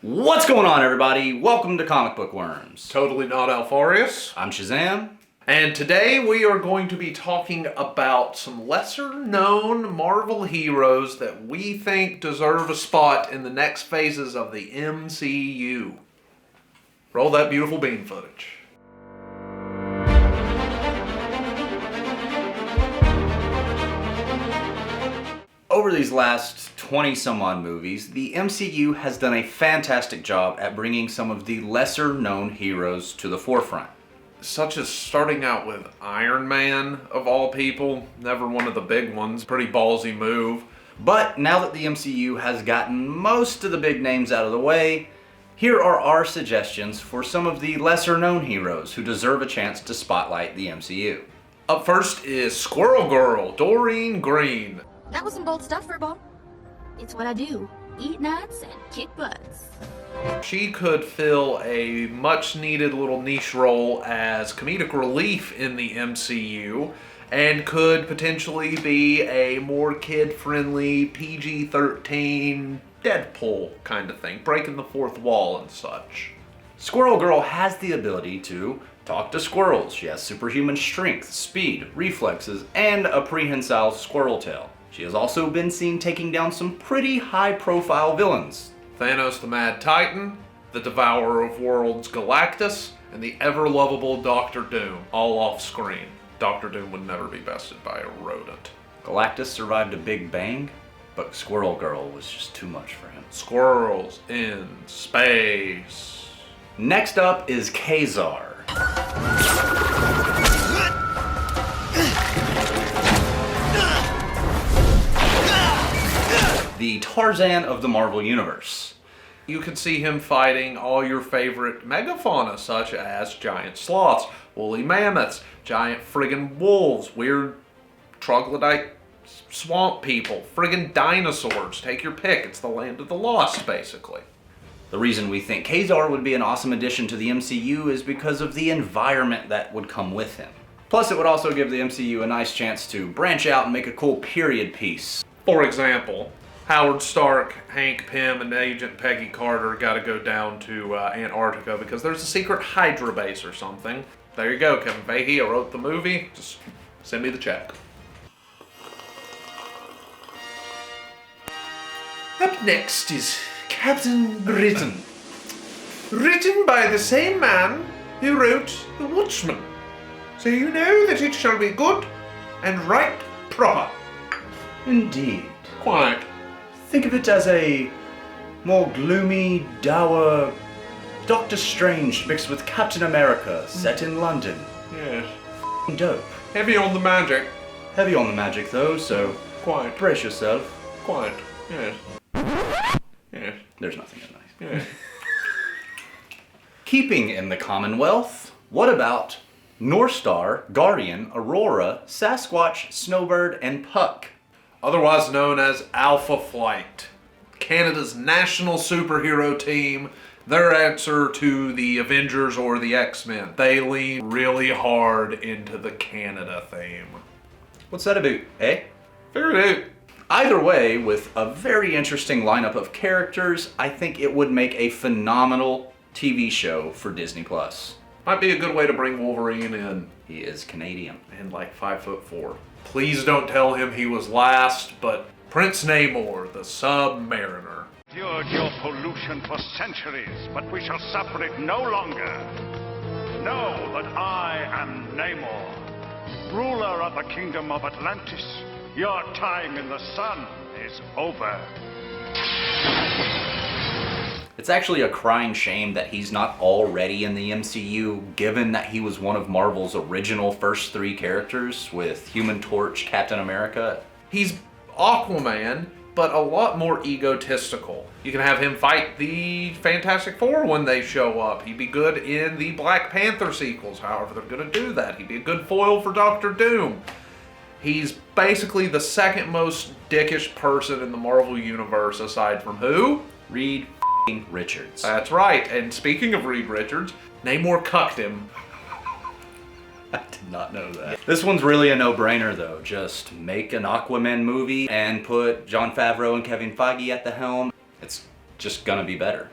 What's going on, everybody? Welcome to Comic Book Worms. Totally not Alfarius. I'm Shazam. And today we are going to be talking about some lesser known Marvel heroes that we think deserve a spot in the next phases of the MCU. Roll that beautiful bean footage. Over these last 20 some odd movies, the MCU has done a fantastic job at bringing some of the lesser known heroes to the forefront. Such as starting out with Iron Man, of all people. Never one of the big ones. Pretty ballsy move. But now that the MCU has gotten most of the big names out of the way, here are our suggestions for some of the lesser known heroes who deserve a chance to spotlight the MCU. Up first is Squirrel Girl, Doreen Green. That was some bold stuff, Furball. It's what I do. Eat nuts and kick butts. She could fill a much needed little niche role as comedic relief in the MCU and could potentially be a more kid-friendly PG-13 Deadpool kind of thing, breaking the fourth wall and such. Squirrel Girl has the ability to talk to squirrels. She has superhuman strength, speed, reflexes, and a prehensile squirrel tail. She has also been seen taking down some pretty high-profile villains. Thanos the Mad Titan, the Devourer of Worlds Galactus, and the ever-lovable Doctor Doom, all off-screen. Doctor Doom would never be bested by a rodent. Galactus survived a big bang, but Squirrel Girl was just too much for him. Squirrels in space. Next up is Ka-zar. The Tarzan of the Marvel Universe. You could see him fighting all your favorite megafauna, such as giant sloths, woolly mammoths, giant friggin' wolves, weird troglodyte swamp people, friggin' dinosaurs. Take your pick. It's the land of the lost, basically. The reason we think Ka-zar would be an awesome addition to the MCU is because of the environment that would come with him. Plus, it would also give the MCU a nice chance to branch out and make a cool period piece. For example, Howard Stark, Hank Pym, and Agent Peggy Carter got to go down to Antarctica because there's a secret Hydra base or something. There you go, Kevin Feige. I wrote the movie. Just send me the check. Up next is Captain Britain. Written by the same man who wrote The Watchmen. So you know that it shall be good and right proper. Indeed. Quiet. Think of it as a more gloomy, dour Doctor Strange mixed with Captain America, set in London. Yes. F***ing dope. Heavy on the magic. Heavy on the magic though, so Quiet. brace yourself. Quiet. Yes. Yes. There's nothing that nice. Yes. Keeping in the Commonwealth, what about North Star, Guardian, Aurora, Sasquatch, Snowbird, and Puck? Otherwise known as Alpha Flight. Canada's national superhero team. Their answer to the Avengers or the X-Men. They lean really hard into the Canada theme. What's that about, eh? Figured it out. Either way, with a very interesting lineup of characters, I think it would make a phenomenal TV show for Disney+. Might be a good way to bring Wolverine in. He is Canadian. And like 5'4". Please don't tell him he was last, but Prince Namor, the Submariner. Endured your pollution for centuries, but we shall suffer it no longer. Know that I am Namor, ruler of the kingdom of Atlantis. Your time in the sun is over. It's actually a crying shame that he's not already in the MCU, given that he was one of Marvel's original first three characters with Human Torch, Captain America. He's Aquaman, but a lot more egotistical. You can have him fight the Fantastic Four when they show up. He'd be good in the Black Panther sequels, however they're going to do that. He'd be a good foil for Doctor Doom. He's basically the second most dickish person in the Marvel Universe, aside from who? Reed Richards. That's right. And speaking of Reed Richards, Namor cucked him. I did not know that. This one's really a no-brainer though. Just make an Aquaman movie and put Jon Favreau and Kevin Feige at the helm. It's just gonna be better.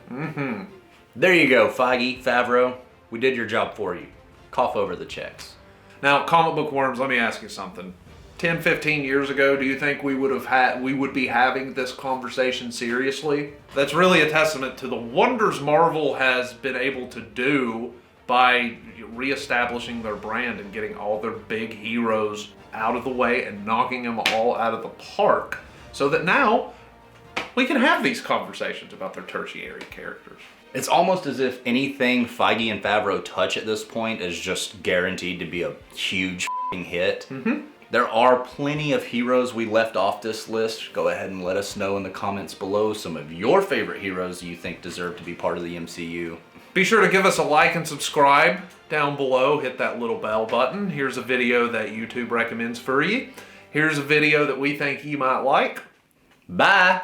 There you go, Feige, Favreau. We did your job for you. Cough over the checks. Now, comic book worms, let me ask you something. 10, 15 years ago, do you think we would be having this conversation seriously? That's really a testament to the wonders Marvel has been able to do by reestablishing their brand and getting all their big heroes out of the way and knocking them all out of the park, so that now we can have these conversations about their tertiary characters. It's almost as if anything Feige and Favreau touch at this point is just guaranteed to be a huge f***ing hit. There are plenty of heroes we left off this list. Go ahead and let us know in the comments below some of your favorite heroes you think deserve to be part of the MCU. Be sure to give us a like and subscribe down below. Hit that little bell button. Here's a video that YouTube recommends for you. Here's a video that we think you might like. Bye!